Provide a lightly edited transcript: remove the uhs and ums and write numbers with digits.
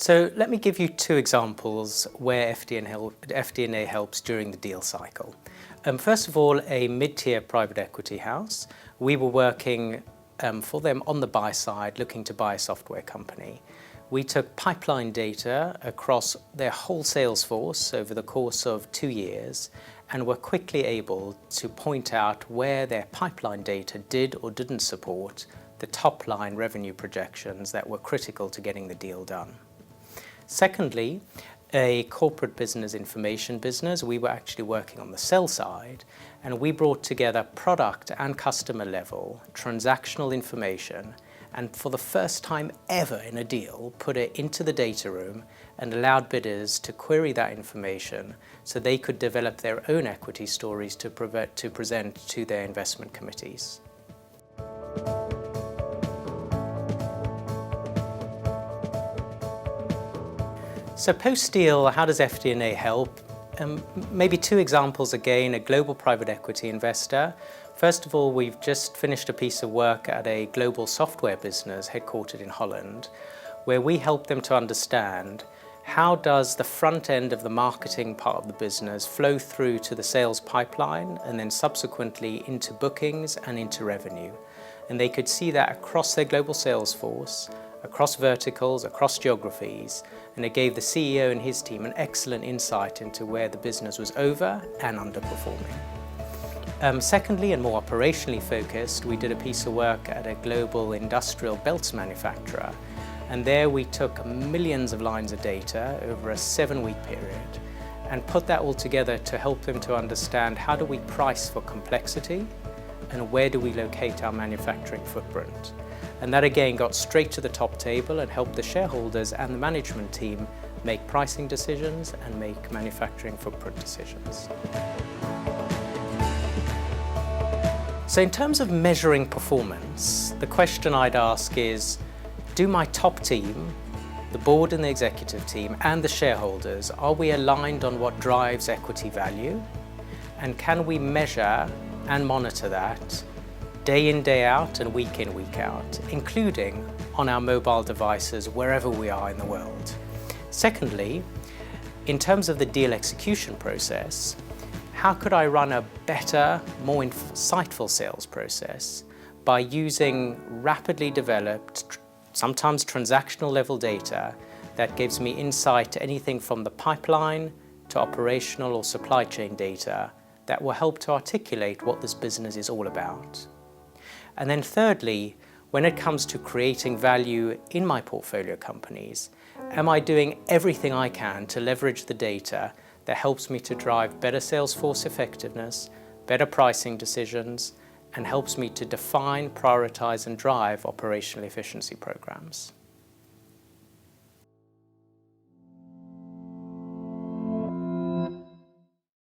So let me give you two examples where FD&A helps during the deal cycle. First of all, a mid-tier private equity house. We were working for them on the buy side, looking to buy a software company. We took pipeline data across their whole sales force over the course of 2 years and were quickly able to point out where their pipeline data did or didn't support the top line revenue projections that were critical to getting the deal done. Secondly, a corporate business information business, we were actually working on the sell side, and we brought together product and customer level transactional information, and for the first time ever in a deal, put it into the data room and allowed bidders to query that information so they could develop their own equity stories to present to their investment committees. So post-deal, how does FD&A help? Maybe two examples again, a global private equity investor. First of all, we've just finished a piece of work at a global software business headquartered in Holland, where we help them to understand how does the front end of the marketing part of the business flow through to the sales pipeline and then subsequently into bookings and into revenue. And they could see that across their global sales force, across verticals, across geographies, and it gave the CEO and his team an excellent insight into where the business was over and underperforming. Secondly, and more operationally focused, we did a piece of work at a global industrial belts manufacturer, and there we took millions of lines of data over a 7-week period and put that all together to help them to understand how do we price for complexity and where do we locate our manufacturing footprint. And that again got straight to the top table and helped the shareholders and the management team make pricing decisions and make manufacturing footprint decisions. So in terms of measuring performance, the question I'd ask is, do my top team, the board and the executive team and the shareholders, are we aligned on what drives equity value? And can we measure and monitor that day in, day out and week in, week out, including on our mobile devices wherever we are in the world? Secondly, in terms of the deal execution process, how could I run a better, more insightful sales process by using rapidly developed, sometimes transactional level data that gives me insight to anything from the pipeline to operational or supply chain data that will help to articulate what this business is all about? And then thirdly, when it comes to creating value in my portfolio companies, am I doing everything I can to leverage the data that helps me to drive better sales force effectiveness, better pricing decisions, and helps me to define, prioritize, and drive operational efficiency programs?